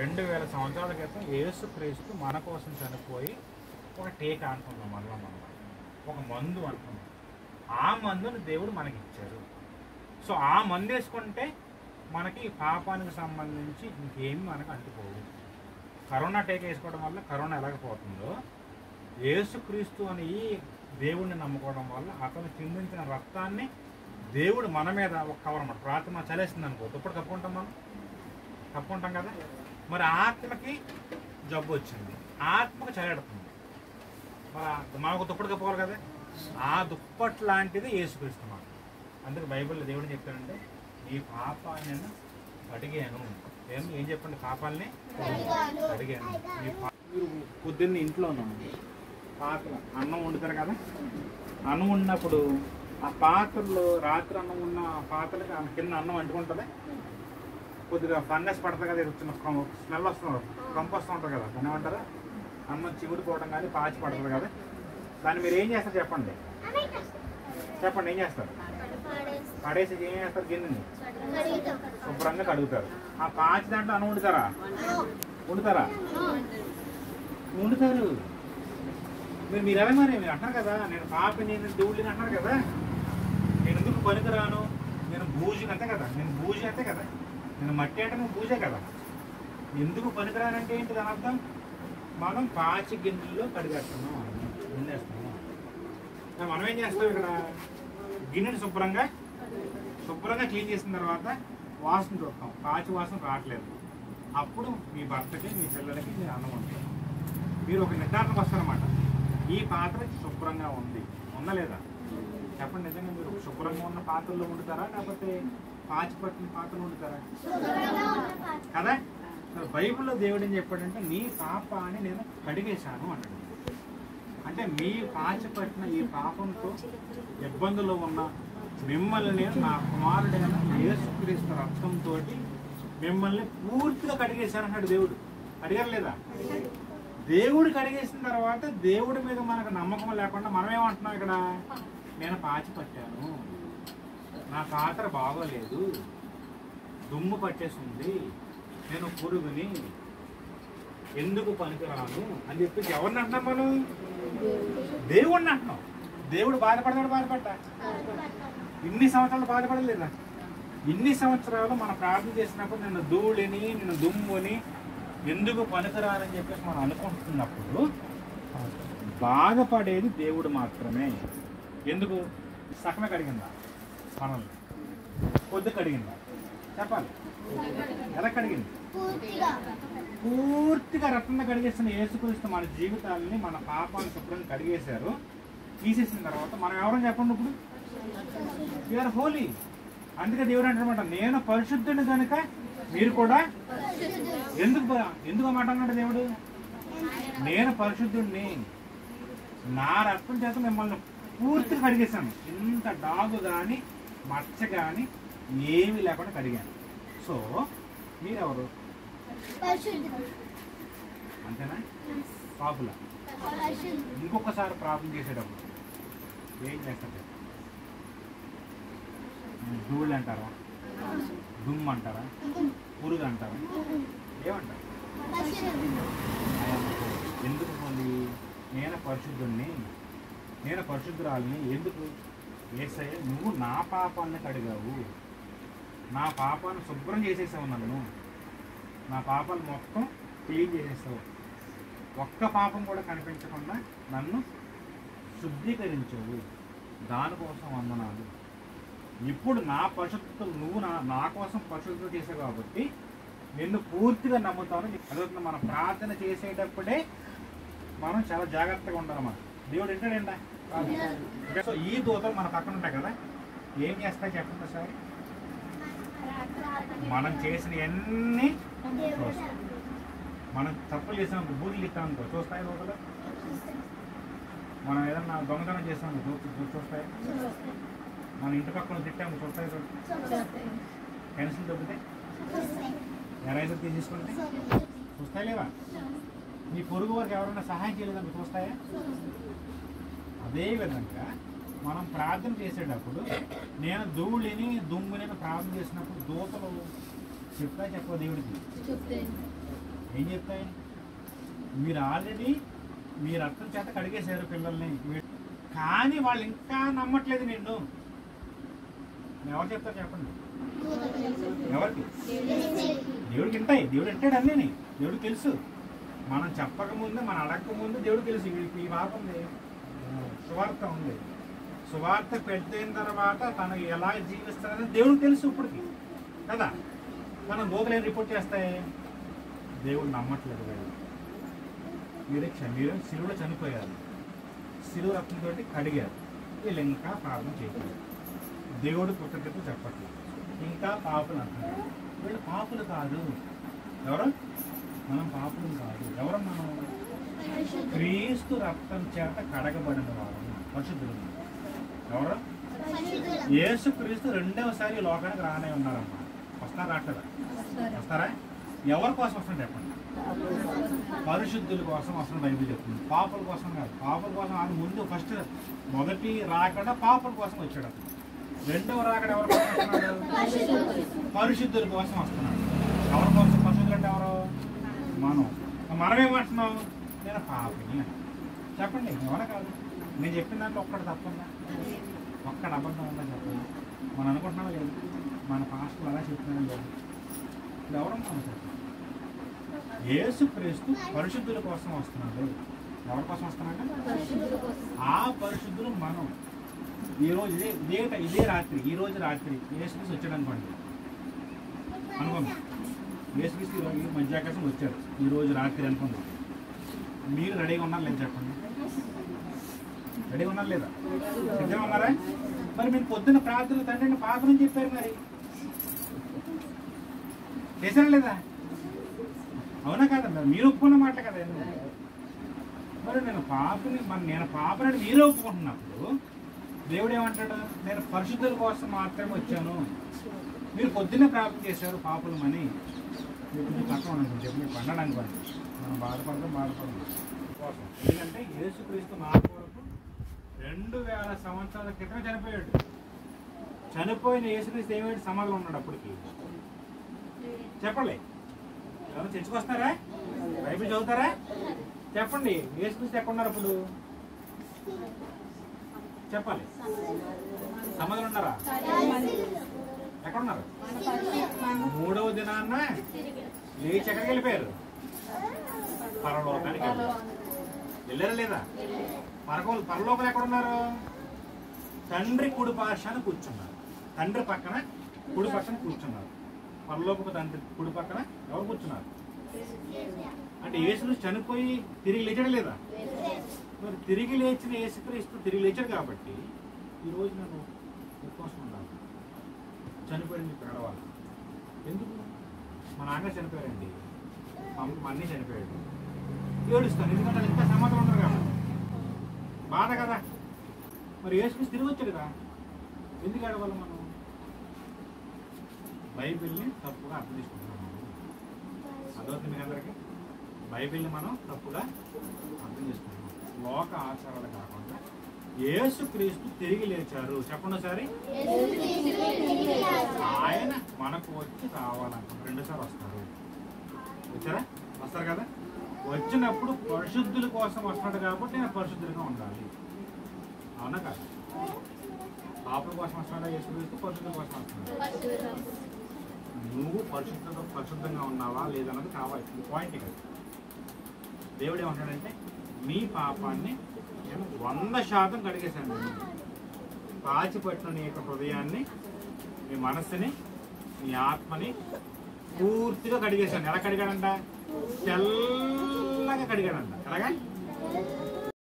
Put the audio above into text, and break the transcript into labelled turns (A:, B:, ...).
A: 2000 సంవత్సరాల క్రితం యేసుక్రీస్తు మన కోసం చనిపోయి ఒక టీకా అనుకున్నాం, మనం ఒక మందు అనుకున్నాం. ఆ మందుని దేవుడు మనకి ఇచ్చారు. సో ఆ మందు వేసుకుంటే మనకి పాపానికి సంబంధించి ఇంకేమి మనకు అంటుకోవు. కరోనా టీకా వేసుకోవడం వల్ల కరోనా ఎలాగపోతుందో, యేసుక్రీస్తు అని ఈ దేవుడిని నమ్ముకోవడం వల్ల అతను చిందించిన రక్తాన్ని దేవుడు మన మీద ఒక కవర్ అన్నమాట. ప్రార్థన చలేస్తుంది అనుకో, దుప్పటి కప్పుకుంటాం, కప్పుకుంటాం కదా. మరి ఆత్మకి జబ్బు వచ్చింది, ఆత్మకు చలేడుతుంది, మరి మనకు దుప్పటి కప్పుకోవాలి కదా. ఆ దుప్పటి లాంటిది యేసుక్రీస్తు మాట. అందుకే బైబిల్లో దేవుడు చెప్తాడంటే, నీ పాపాన్ని నేను అడిగాను. ఏం చెప్పండి, పాపాలని అడిగాను. మీరు పొద్దున్న ఇంట్లో ఉన్నాను, పాత్ర అన్నం వండుతారు కదా. అన్నం వండినప్పుడు ఆ పాత్రలో రాత్రి అన్నం ఉన్న పాత్రలకి కింద అన్నం అంటుకుంటుంది, కొద్దిగా ఫంగస్ పడుతుంది కదా, వచ్చిన స్మెల్ వస్తుంది, కంపు వస్తూ ఉంటుంది కదా, దాన్ని ఏమంటారు, అన్నం చిగురిపోవడం కానీ పాచి పడుతుంది కదా. దాన్ని మీరు ఏం చేస్తారు చెప్పండి, చెప్పండి ఏం చేస్తారు? పడేసి ఏం చేస్తారు? గిన్నెని శుభ్రంగా కడుగుతారు. ఆ పాచి దాంట్లో అన్నం వండుతారా? వండుతారా? వండుతారు. మీరు ఎలా మరి మీరు అంటారు కదా, నేను పాపని, నేను దేవుడిని అంటారు కదా, నేను ఎందుకు పనికిరాను, నేను బూజుని అంతే కదా, నేను బూజు అంతే కదా, నేను మట్టి అంటే నువ్వు బూజే కదా. ఎందుకు పనికిరానంటే ఏంటి దాని అర్థం? మనం పాచి గిన్నెల్లో కడిగేస్తున్నాం, వండేస్తున్నాం. మనం ఏం చేస్తాం, ఇక్కడ గిన్నెని శుభ్రంగా క్లీన్ చేసిన తర్వాత వాసన చూస్తాం, పాచి వాసన రావట్లేదు. అప్పుడు మీ భర్తకి, మీ పిల్లలకి మీరు అన్నం వండుతారు. మీరు ఒక నిర్ధారణకు వస్తారన్నమాట, ఈ పాత్ర శుభ్రంగా ఉంది, ఉందా లేదా? చెప్పండి, నిజంగా మీరు శుభ్రంగా ఉన్న పాత్రలో వండుతారా, లేకపోతే పాచి పట్టిన పాత్రలో వండుతారా? కదా. బైబిల్లో దేవుడు ఏం చెప్పాడంటే, నీ పాపాన్ని నేను కడిగేశాను అన్నాడు. అంటే మీ పాచి పట్టిన ఈ పాపంతో ఇబ్బందులు ఉన్న మిమ్మల్ని నేను నా కుమారుడైన యేసుక్రీస్తు రక్తంతో మిమ్మల్ని పూర్తిగా కడిగేశాను అన్నాడు దేవుడు. అడిగారు లేదా? దేవుడు కడిగేసిన తర్వాత దేవుడి మీద మనకు నమ్మకం లేకుండా మనం ఏమంటున్నాం, ఇక్కడ నేను పాచి పట్టాను, నా పాత్ర బాగోలేదు, దుమ్ము పట్టేసింది, నేను పురుగుని, ఎందుకు పనికిరాను అని చెప్పేసి ఎవరిని అంటున్నాం మనం? దేవుడిని అంటున్నాం. దేవుడు బాధపడతా ఇన్ని సంవత్సరాలు బాధపడలేదా? ఇన్ని సంవత్సరాలు మనం ప్రార్థన చేసినప్పుడు నిన్ను ధూళిని, నిన్ను దుమ్ముని, ఎందుకు పనికిరాలని చెప్పేసి మనం అనుకుంటున్నప్పుడు బాధపడేది దేవుడు మాత్రమే. ఎందుకు? సగమే కడిగిందా మనల్ని? కొద్ది కడిగిందా? చెప్పాలి, ఎలా కడిగింది? పూర్తిగా రక్తంగా కడిగేసిన యేసుక్రీస్తు మన జీవితాలని, మన పాపాలను శుభ్రంగా కడిగేశారు. తీసేసిన తర్వాత మనం ఎవరని చెప్పండి, ఇప్పుడు యూఆర్ హోలీ. అందుకే దేవుడు అంటారన్నమాట, నేను పరిశుద్ధుని కనుక మీరు కూడా ఎందుకు మాట అన్నాడు దేవుడు? నేను పరిశుద్ధుడిని, నా రక్తం చేత మిమ్మల్ని పూర్తిగా కడిగేశాను, ఇంత డాగు కానీ మచ్చ కానీ ఏమీ లేకుండా కడిగాను. సో మీరెవరు? అంతేనా? పాపుల. ఇంకొకసారి ప్రార్థన చేసేటప్పుడు ఏం చేస్తారు? ధూళి అంటారా, దుమ్ము అంటారా, పురుగు అంటారా, ఏమంటారు? ఎందుకు పోండి? నేను పరిశుద్ధుడిని, నేను పరిశుద్ధురాలిని. ఎందుకు? యేసయ్య నువ్వు నా పాపాన్ని కడిగావు, నా పాపాన్ని శుభ్రం చేసేసావు, నన్ను నా పాపాలు మొత్తం క్లీన్ చేసేసావు, ఒక్క పాపం కూడా కనిపించకుండా నన్ను శుద్ధీకరించావు, దానికోసం వందనాలు. ఇప్పుడు నా పరిశుద్ధత నువ్వు నా కోసం పరిశుద్ధత చేసావు కాబట్టి నిన్ను పూర్తిగా నమ్ముతాను. అదే మనం ప్రార్థన చేసేటప్పుడే మనం చాలా జాగ్రత్తగా ఉండాలన్నమాట. దేవుడు వింటాడండి. సో ఈ దూతలు మన పక్కన ఉంటాయి కదా, ఏం చేస్తాయి చెప్పండి సార్? మనం చేసిన అన్ని చూస్తాయి. మనం తప్పులు చేసాము, బూతులు ఇస్తామనుకో చూస్తాయి దూతలు. మనం ఏదన్నా దొంగతనం చేసాము చూస్తాయి. మన ఇంటి పక్కన తిట్టాము చూస్తాయి. పెన్సిల్ దొబ్బితే, ఎరైజర్ తీసేసుకుంటే చూస్తాయి లేవా? నీ పొరుగు వారికి ఎవరైనా సహాయం చేయలేదని చూస్తాయా? అదేవిధంగా మనం ప్రార్థన చేసేటప్పుడు నేను ధూళిని దుమ్ముని ప్రార్థన చేసినప్పుడు దూతలు చెప్పా చెప్ప దేవుడికి ఏం చెప్తాయి? మీరు ఆల్రెడీ మీ రక్తం చేత కడిగేశారు పిల్లల్ని, కానీ వాళ్ళు ఇంకా నమ్మట్లేదు నిన్ను. ఎవరు చెప్తారు చెప్పండి? ఎవరికి? దేవుడికి వింటాయి. దేవుడు వింటాడు అన్నీ. దేవుడికి తెలుసు. మనం చెప్పకముందు, మనం అడగకముందు దేవుడు తెలుసు. ఈ వార్త ఉంది, సువార్త ఉంది. సువార్త పెట్టిన తర్వాత తను ఎలా జీవిస్తారని దేవుడికి తెలుసు ఇప్పటికి కదా. మనం గోకులు ఏం రిపోర్ట్ చేస్తాయి? దేవుడు నమ్మట్లేదు కదా. మీరు సిలువలో చనిపోయారు, సిలువ రక్తంతో కడిగారు, వీళ్ళు ఇంకా ప్రార్థన చేయలేదు. దేవుడు కృతజ్ఞత చెప్పట్లేదు, ఇంకా పాపులు అంటున్నారు. వీళ్ళు పాపులు కాదు. ఎవరు? మనం పాపులు కాదు. ఎవరు మనం? క్రీస్తు రక్తం చేత కడగబడిన వారు, పరిశుద్ధులు. ఎవరు? యేసు క్రీస్తు రెండవసారి లోకానికి రానే ఉన్నారమ్మా. వస్తారా? రావట్లేదా? వస్తారా? ఎవరి కోసం వస్తుంది చెప్పండి? పరిశుద్ధుల కోసం వస్తుంది బైబిల్ చెప్తుంది. పాపుల కోసం కాదు. పాపుల కోసం అది ముందు ఫస్ట్ మొదటి రాకడా పాపుల కోసం వచ్చాడు. రెండవ రాకడ ఎవరి కోసం వస్తున్నాడు? పరిశుద్ధుల కోసం వస్తున్నాడు. ఎవరి కోసం? పరిశుద్ధులు అంటే ఎవరు? మనమేమంటున్నాం? నేను పాపిని చెప్పండి. ఎవరా కాదు? నేను చెప్పిన దాంట్లో ఒక్కటి తప్పందా? ఒక్కడ అబద్ధం ఉందా చెప్పండి? మనం అనుకుంటున్నాం లేదు, మన పాస్టర్లు అలా చెప్తున్నాం లేదు. ఇప్పుడు ఎవరన్నా చెప్పండి? యేసు క్రీస్తు పరిశుద్ధుల కోసం వస్తున్నాడు. ఎవరి కోసం వస్తున్నాడు? ఆ పరిశుద్ధులు మనం. ఈరోజు ఇదే రాత్రి, ఈరోజు రాత్రి యేసుక్రీస్తు వచ్చాడు అనుకోండి. యేసుక్రీస్తు ఈరోజు మధ్యాకాశం వచ్చాడు, ఈరోజు రాత్రి అనుకోండి. మీరు రెడీగా ఉన్నారు లేదు చెప్పండి? రెడీగా ఉన్నారు లేదా? సిద్ధంగా ఉన్నారా? మరి మీరు పొద్దున్న ప్రార్థనలు తండ్రిని పాపని చెప్పారు, మరి చేశారా లేదా? అవునా కదా? మీరు ఒప్పుకున్న మాట కదా. మరి నేను పాపని మీరే ఒప్పుకుంటున్నప్పుడు దేవుడు ఏమంటాడు? నేను పరిశుద్ధుల కోసం మాత్రమే వచ్చాను. మీరు పొద్దున్నే ప్రార్థన చేశారు పాపులమని. మీరు కొంచెం పక్కన ఉండండి, చెప్పి మీరు పండడానికి పడి మనం బాధపడదాం కోసం. ఎందుకంటే యేసుక్రీస్తు మా కొరకు 2000 సంవత్సరాల క్రితమే చనిపోయాడు. చనిపోయిన యేసుక్రీస్తు ఏమైనా సమాధిలో ఉన్నాడు అప్పటికి. చెప్పండి, ఎవరు తెచ్చుకొస్తారా? బైబిల్ చదువుతారా? చెప్పండి, యేసుక్రీస్తు ఎక్కడ ఉన్నారు అప్పుడు? చెప్పాలి. సమాధిలో ఉన్నారా? ఎక్కడున్నారు? 3వ దినాన్న లేచి ఎక్కడికి వెళ్ళిపోయారు? పరలోకానికి వెళ్ళారా లేదా? పరలోకం ఎక్కడున్నారు? తండ్రి కుడి పార్శ్వాన కూర్చున్నారు. తండ్రి పక్కన కుడి పక్కన కూర్చున్నారు. పరలోకపు తండ్రి కుడి పక్కన ఎవరు కూర్చున్నారు? అంటే యేసు చనిపోయి తిరిగి లేచాడు లేదా? మరి తిరిగి లేచిన యేసుక్రీస్తు తిరిగి లేచాడు కాబట్టి ఈరోజు నన్ను ఉపవాసం ఉండాలి. చనిపోయింది మీకు నడవాలి. ఎందుకు? మా నాన్న చనిపోయారండి, మా అన్నీ చనిపోయాడు, ఏడుస్తాను. ఎందుకంటే ఇంకా సమాధానం ఉన్నారు కదా, బాధ కదా. మరి యేసుక్రీస్తు తిరిగి వచ్చాడు కదా, ఎందుకు ఏడవాలి మనం? బైబిల్ని తప్పుగా అర్థం చేసుకుంటున్నాము. అదవుతుంది మీకు అందరికీ. బైబిల్ని మనం తప్పుగా అర్థం చేసుకుంటున్నాం. లోక ఆచారాలు కాకుండా యేసుక్రీస్తు తిరిగి లేచారు. చెప్పండి ఒకసారి. ఆయన మనకు వచ్చి రావాలనుకుంటారు. 2 సార్లు వస్తారు. వచ్చారా? వస్తారు కదా. వచ్చినప్పుడు పరిశుద్ధుల కోసం వస్తున్నాడు కాబట్టి నేను పరిశుద్ధులుగా ఉండాలి. అవునా కాదు? పాపుల కోసం వస్తున్నాడా యేసుక్రీస్తు? పరిశుద్ధుల కోసం వస్తున్నాడు. నువ్వు పరిశుద్ధంగా ఉన్నావా లేదన్నది కావాలి. పాయింట్ కదా. దేవుడు ఏమంటాడంటే మీ పాపాన్ని నేను 100% కడిగేశాను. పాచిపట్టిన నీ యొక్క హృదయాన్ని, మీ మనస్సుని, మీ ఆత్మని పూర్తిగా కడిగేశాను. ఎలా కడిగాడంట? తెల్లగా కడిగాడంట. ఎలాగా?